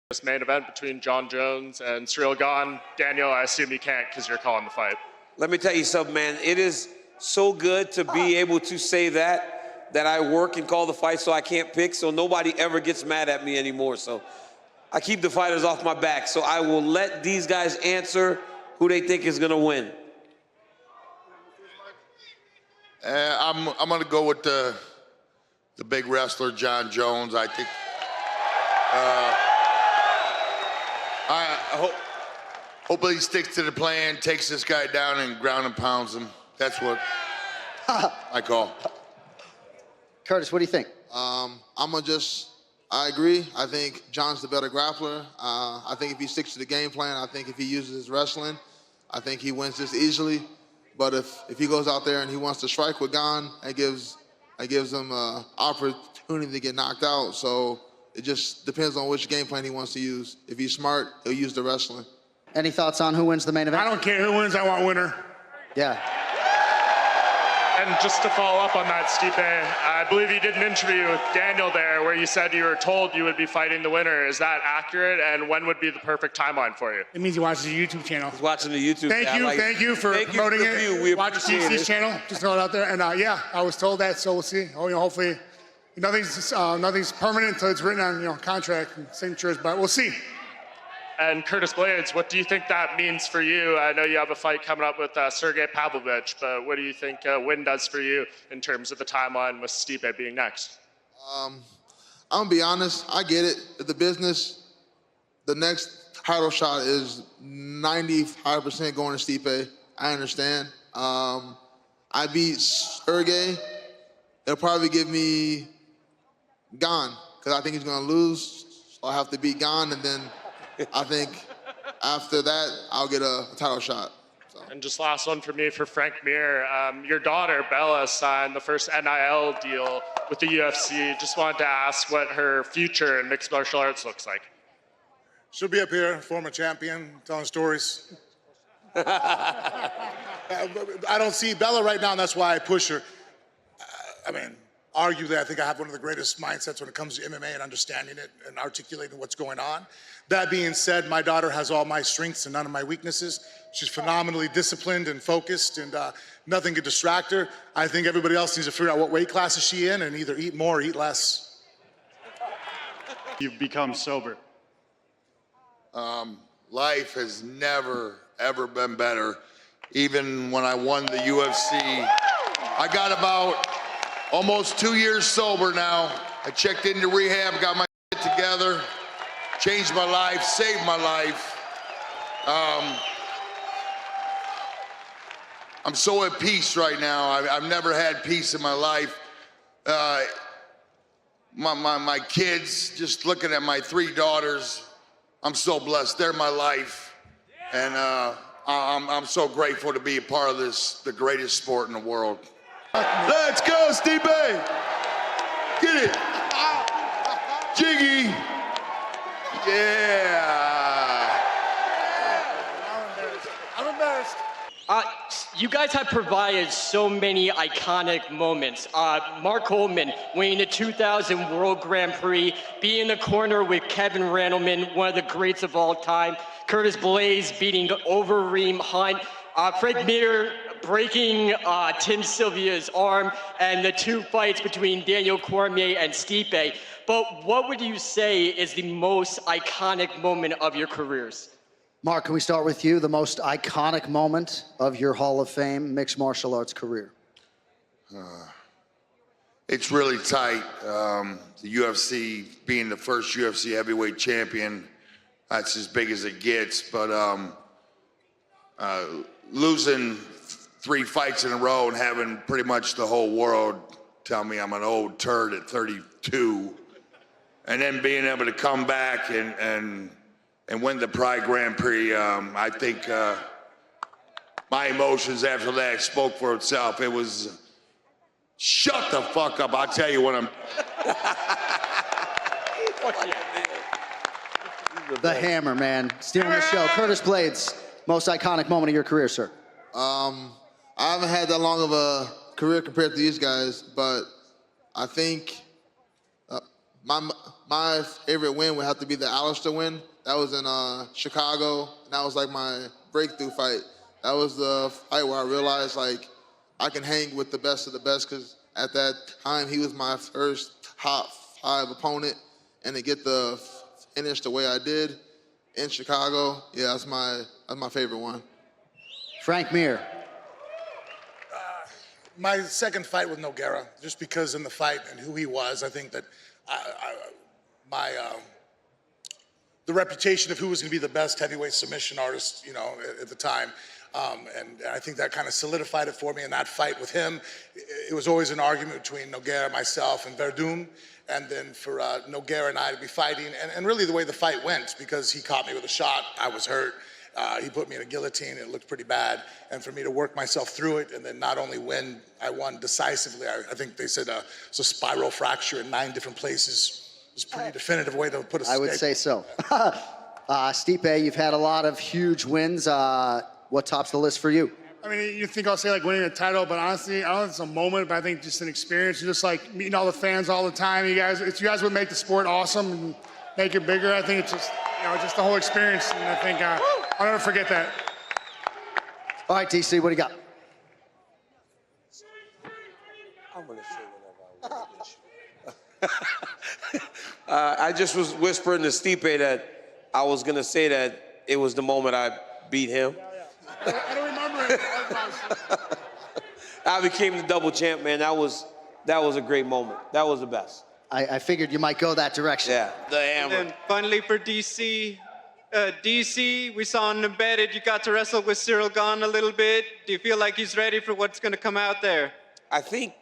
This main event between Jon Jones and Ciryl Gane. Daniel, I assume you can't because you're calling the fight. Let me tell you something, man. It is so good to be able to say that I work and call the fight so I can't pick, so nobody ever gets mad at me anymore. So I keep the fighters off my back, so I will let these guys answer who they think is gonna win. I'm gonna go with the big wrestler, Jon Jones. I think I hopefully he sticks to the plan, takes this guy down and ground and pounds him. That's what I call. Curtis, what do you think? I agree. I think Jon's the better grappler. I think if he sticks to the game plan, I think if he uses his wrestling, I think he wins this easily. But if he goes out there and he wants to strike with Gane, it gives him an opportunity to get knocked out. So it just depends on which game plan he wants to use. If he's smart, he'll use the wrestling. Any thoughts on who wins the main event? I don't care who wins, I want winner. Yeah. And just to follow up on that, Stipe, I believe you did an interview with Daniel there where you said you were told you would be fighting the winner. Is that accurate? And when would be the perfect timeline for you? It means he watches the YouTube channel. He's watching the YouTube. Thank you for promoting it. We Watch CC's channel. Just throw it out there. And yeah, I was told that, so we'll see. Hopefully, nothing's permanent until it's written on contract and signatures, but we'll see. And Curtis Blaydes, what do you think that means for you? I know you have a fight coming up with Sergey Pavlovich, but what do you think win does for you in terms of the timeline with Stipe being next? I'm gonna be honest, I get it. The business, the next title shot is 95% going to Stipe. I understand. I beat Sergey. It'll probably give me Gane, because I think he's gonna lose. So I'll have to beat Gane, and then I think after that, I'll get a title shot. So. And just last one for me for Frank Mir. Your daughter, Bella, signed the first NIL deal with the UFC. Just wanted to ask what her future in mixed martial arts looks like. She'll be up here, former champion, telling stories. I don't see Bella right now, and that's why I push her. Arguably, I think I have one of the greatest mindsets when it comes to MMA and understanding it and articulating what's going on. That being said, my daughter has all my strengths and none of my weaknesses. She's phenomenally disciplined and focused, and nothing can distract her. I think everybody else needs to figure out what weight class is she in and either eat more or eat less. You've become sober. Life has never, ever been better. Even when I won the UFC, I got about almost 2 years sober now. I checked into rehab, got my shit together, changed my life, saved my life. I'm so at peace right now. I've never had peace in my life. My kids, just looking at my 3 daughters, I'm so blessed. They're my life. And I'm so grateful to be a part of this, the greatest sport in the world. Let's go, Stipe! Get it! Jiggy! Yeah! I'm embarrassed. You guys have provided so many iconic moments. Mark Coleman winning the 2000 World Grand Prix, being in the corner with Kevin Randleman, one of the greats of all time. Curtis Blaydes beating Overeem Hunt. Frank Mir breaking Tim Sylvia's arm, and the 2 fights between Daniel Cormier and Stipe. But what would you say is the most iconic moment of your careers? Mark, can we start with you? The most iconic moment of your Hall of Fame mixed martial arts career? It's really tight. The UFC, being the first UFC heavyweight champion, that's as big as it gets. But losing 3 fights in a row and having pretty much the whole world tell me I'm an old turd at 32, and then being able to come back and win the Pride Grand Prix, I think my emotions after that spoke for itself. It was, shut the fuck up, I'll tell you when I'm... The Hammer, man. Stealing the show. Curtis Blaydes, most iconic moment of your career, sir. I haven't had that long of a career compared to these guys, but I think my favorite win would have to be the Alistair win. That was in Chicago, and that was like my breakthrough fight. That was the fight where I realized like I can hang with the best of the best, because at that time he was my first top 5 opponent, and to get the finish the way I did in Chicago, yeah, that's my favorite one. Frank Mir. My second fight with Nogueira, just because in the fight and who he was, I think that the reputation of who was going to be the best heavyweight submission artist, you know, at the time, and I think that kind of solidified it for me in that fight with him. It was always an argument between Nogueira, myself, and Verdum, and then for Nogueira and I to be fighting, and really the way the fight went, because he caught me with a shot, I was hurt. He put me in a guillotine, it looked pretty bad. And for me to work myself through it and then not only win, I won decisively. I think they said it's a spiral fracture in 9 different places. It's a pretty definitive way to put a I would say so. Stipe, you've had a lot of huge wins. What tops the list for you? I mean, you think I'll say like winning a title, but honestly, I don't think it's a moment, but I think just an experience. Just like meeting all the fans all the time. You guys would make the sport awesome and make it bigger. I think it's just, you know, just the whole experience, and I think I'll never forget that. All right, DC, what do you got? I'm gonna say whatever I want. I just was whispering to Stipe that I was gonna say that it was the moment I beat him. I don't remember it. I became the double champ, man. That was a great moment. That was the best. I figured you might go that direction. Yeah, the hammer. And finally for DC, DC, we saw on Embedded, you got to wrestle with Cyril Gane a little bit. Do you feel like he's ready for what's going to come out there? I think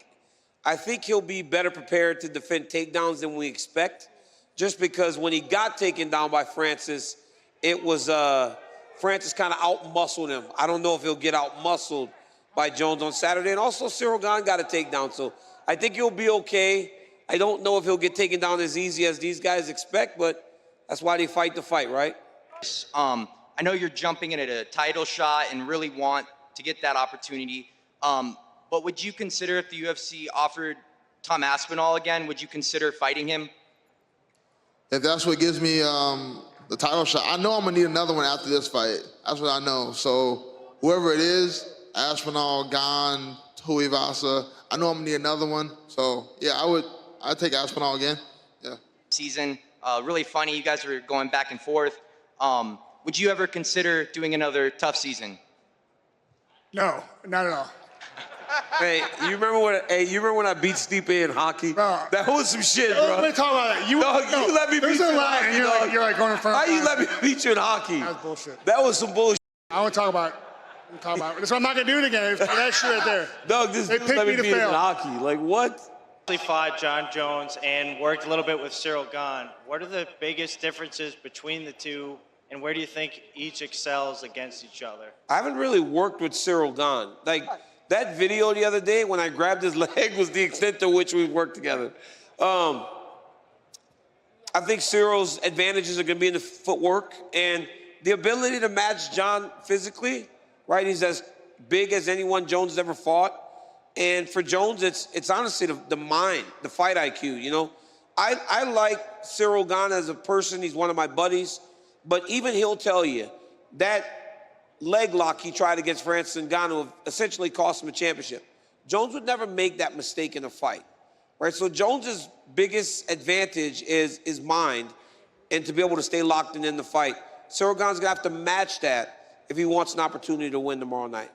he'll be better prepared to defend takedowns than we expect, just because when he got taken down by Francis, it was Francis kind of out-muscled him. I don't know if he'll get out-muscled by Jones on Saturday. And also Cyril Gane got a takedown, so I think he'll be okay. I don't know if he'll get taken down as easy as these guys expect, but that's why they fight the fight, right? I know you're jumping in at a title shot and really want to get that opportunity. But would you consider, if the UFC offered Tom Aspinall again, would you consider fighting him? If that's what gives me the title shot, I know I'm gonna need another one after this fight. That's what I know. So whoever it is, Aspinall, Gane, Tuivasa, I know I'm gonna need another one. So yeah, I'd take Aspinall again. Yeah. Season, really funny. You guys are going back and forth. Would you ever consider doing another tough season? No, not at all. Hey, you remember when I beat Stipe in hockey? Bro. That was some shit, bro. Let me talk about that. You let me beat you in hockey, and dog. you're like going in front of How you let me beat you in hockey? That was bullshit. That was some bullshit. I want to talk about it. So I'm not going to do it again. That shit right there. Doug, this They dude picked let me me to beat him in fail. hockey. Like, what? Fought Jon Jones and worked a little bit with Cyril Gane. What are the biggest differences between the two, and where do you think each excels against each other? I haven't really worked with Cyril Gane. Like, that video the other day when I grabbed his leg was the extent to which we've worked together. I think Cyril's advantages are going to be in the footwork and the ability to match Jon physically, right? He's as big as anyone Jones has ever fought. And for Jones, it's honestly the mind, the fight IQ, you know? I like Cyril Gane as a person. He's one of my buddies. But even he'll tell you that leg lock he tried against Francis Ngannou essentially cost him a championship. Jones would never make that mistake in a fight, right? So Jones's biggest advantage is his mind and to be able to stay locked in the fight. Cyril Gane's gonna have to match that if he wants an opportunity to win tomorrow night.